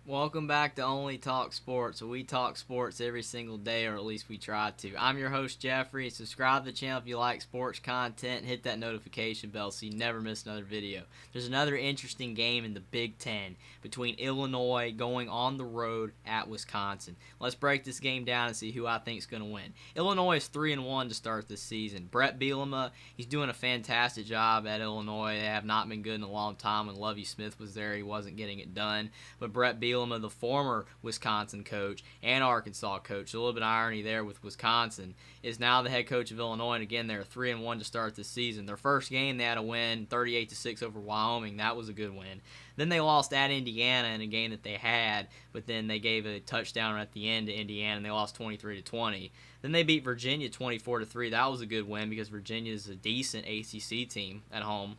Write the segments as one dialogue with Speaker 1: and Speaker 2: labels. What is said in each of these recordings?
Speaker 1: Welcome back to Only Talk Sports. We talk sports every single day, or at least we try to. I'm your host, Jeffrey. Subscribe to the channel if you like sports content, and hit that notification bell so you never miss another video. There's another interesting game in the Big Ten between Illinois going on the road at Wisconsin. Let's break this game down and see who I think is going to win. Illinois is 3-1 to start this season. Bret Bielema, he's doing a fantastic job at Illinois. They have not been good in a long time. When Lovie Smith was there, he wasn't getting it done. But Bret Bielema, the former Wisconsin coach and Arkansas coach, a little bit of irony there with Wisconsin, is now the head coach of Illinois. And again, they're 3-1 to start this season. Their first game, they had a win, 38-6 over Wyoming. That was a good win. Then they lost at Indiana in a game that they had, but then they gave a touchdown at the end to Indiana, and they lost 23-20. Then they beat Virginia 24-3. That was a good win because Virginia is a decent ACC team at home.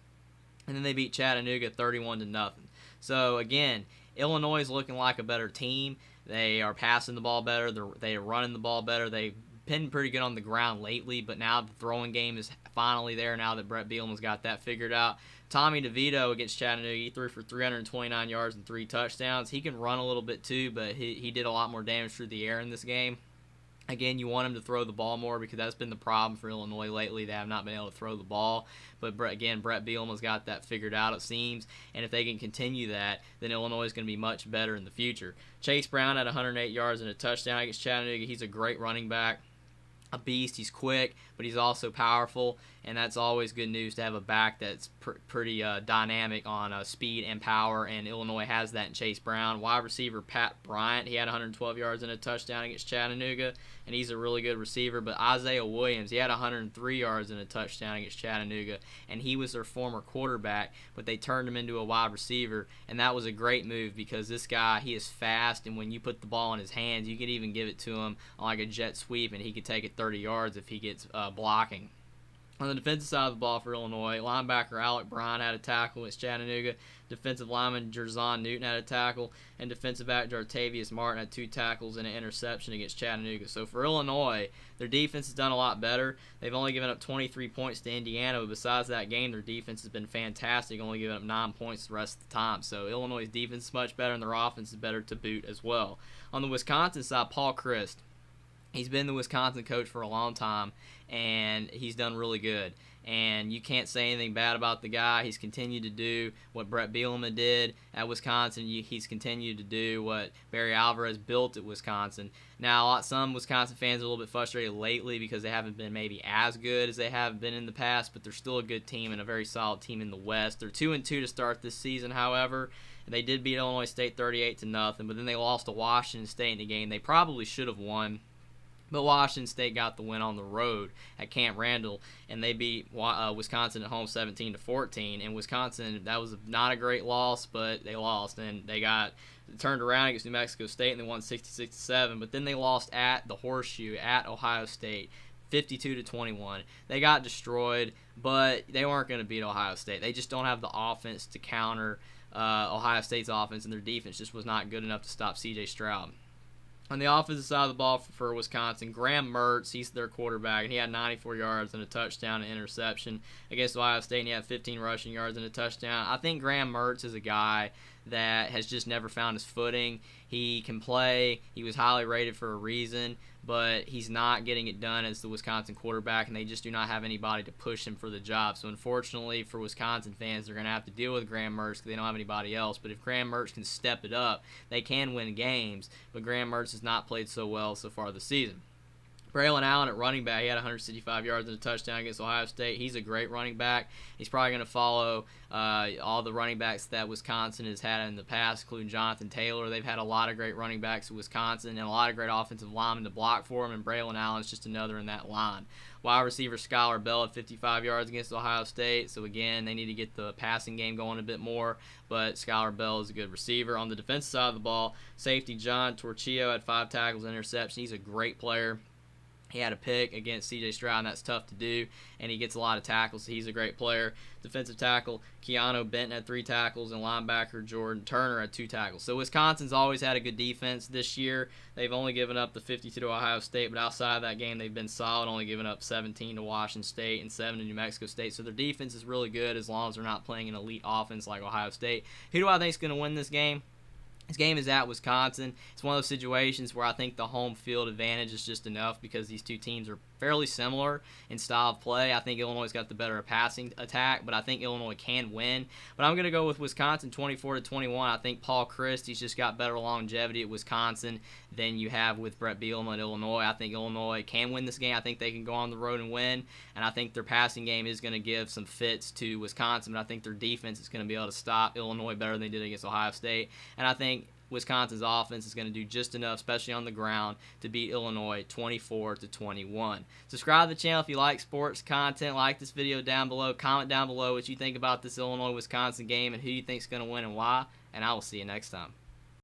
Speaker 1: And then they beat Chattanooga 31-0. So again, Illinois is looking like a better team. They are passing the ball better. They are running the ball better. They've been pretty good on the ground lately, but now the throwing game is finally there now that Bret Bielema's got that figured out. Tommy DeVito against Chattanooga, he threw for 329 yards and 3 touchdowns. He can run a little bit too, but he did a lot more damage through the air in this game. Again, you want him to throw the ball more because that's been the problem for Illinois lately. They have not been able to throw the ball. But again, Bret Bielema's got that figured out, it seems. And if they can continue that, then Illinois is going to be much better in the future. Chase Brown had 108 yards and a touchdown against Chattanooga. He's a great running back. A beast. He's quick, but he's also powerful, and that's always good news to have a back that's pretty dynamic on speed and power, and Illinois has that in Chase Brown. Wide receiver Pat Bryant, he had 112 yards and a touchdown against Chattanooga, and he's a really good receiver. But Isaiah Williams, he had 103 yards and a touchdown against Chattanooga, and he was their former quarterback, but they turned him into a wide receiver, and that was a great move because this guy, he is fast, and when you put the ball in his hands, you could even give it to him on like a jet sweep, and he could take it 30 yards if he gets blocking. On the defensive side of the ball for Illinois, linebacker Alec Bryan had a tackle against Chattanooga. Defensive lineman Jerzon Newton had a tackle. And defensive back Jartavius Martin had 2 tackles and an interception against Chattanooga. So for Illinois, their defense has done a lot better. They've only given up 23 points to Indiana, but besides that game, their defense has been fantastic, only giving up 9 points the rest of the time. So Illinois' defense is much better, and their offense is better to boot as well. On the Wisconsin side, Paul Chryst, he's been the Wisconsin coach for a long time, and he's done really good. And you can't say anything bad about the guy. He's continued to do what Bret Bielema did at Wisconsin. He's continued to do what Barry Alvarez built at Wisconsin. Now, some Wisconsin fans are a little bit frustrated lately because they haven't been maybe as good as they have been in the past, but they're still a good team and a very solid team in the West. They're 2-2 to start this season, however. They did beat Illinois State 38-0, but then they lost to Washington State in a game they probably should have won. But Washington State got the win on the road at Camp Randall, and they beat Wisconsin at home 17-14. And Wisconsin, that was not a great loss, but they lost, and they got turned around against New Mexico State, and they won 66-7. But then they lost at the Horseshoe at Ohio State, 52-21. They got destroyed, but they weren't going to beat Ohio State. They just don't have the offense to counter Ohio State's offense, and their defense just was not good enough to stop C.J. Stroud. On the offensive side of the ball for Wisconsin, Graham Mertz, he's their quarterback, and he had 94 yards and a touchdown and interception against Ohio State, and he had 15 rushing yards and a touchdown. I think Graham Mertz is a guy that has just never found his footing. He can play. He was highly rated for a reason, but he's not getting it done as the Wisconsin quarterback, and they just do not have anybody to push him for the job. So unfortunately for Wisconsin fans, they're going to have to deal with Graham Mertz because they don't have anybody else. But if Graham Mertz can step it up, they can win games. But Graham Mertz has not played so well so far this season. Braylon Allen at running back, he had 165 yards and a touchdown against Ohio State. He's a great running back. He's probably going to follow all the running backs that Wisconsin has had in the past, including Jonathan Taylor. They've had a lot of great running backs at Wisconsin and a lot of great offensive linemen to block for him, and Braylon Allen's just another in that line. Wide receiver Skylar Bell had 55 yards against Ohio State. So, again, they need to get the passing game going a bit more, but Skylar Bell is a good receiver. On the defensive side of the ball, safety John Torchio had 5 tackles and interceptions. He's a great player. He had a pick against C.J. Stroud, and that's tough to do, and he gets a lot of tackles, so he's a great player. Defensive tackle Keanu Benton had 3 tackles, and linebacker Jordan Turner had 2 tackles. So Wisconsin's always had a good defense this year. They've only given up the 52 to Ohio State, but outside of that game, they've been solid, only giving up 17 to Washington State and 7 to New Mexico State. So their defense is really good as long as they're not playing an elite offense like Ohio State. Who do I think is going to win this game? This game is at Wisconsin. It's one of those situations where I think the home field advantage is just enough because these two teams are fairly similar in style of play. I think Illinois got the better passing attack, but I think Illinois can win. But I'm going to go with Wisconsin 24-21. I think Paul Chryst, he's just got better longevity at Wisconsin than you have with Bret Bielema at Illinois. I think Illinois can win this game. I think they can go on the road and win, and I think their passing game is going to give some fits to Wisconsin, but I think their defense is going to be able to stop Illinois better than they did against Ohio State, and I think Wisconsin's offense is going to do just enough, especially on the ground, to beat Illinois 24-21. Subscribe to the channel if you like sports content. Like this video down below. Comment down below what you think about this Illinois-Wisconsin game and who you think is going to win and why. And I will see you next time.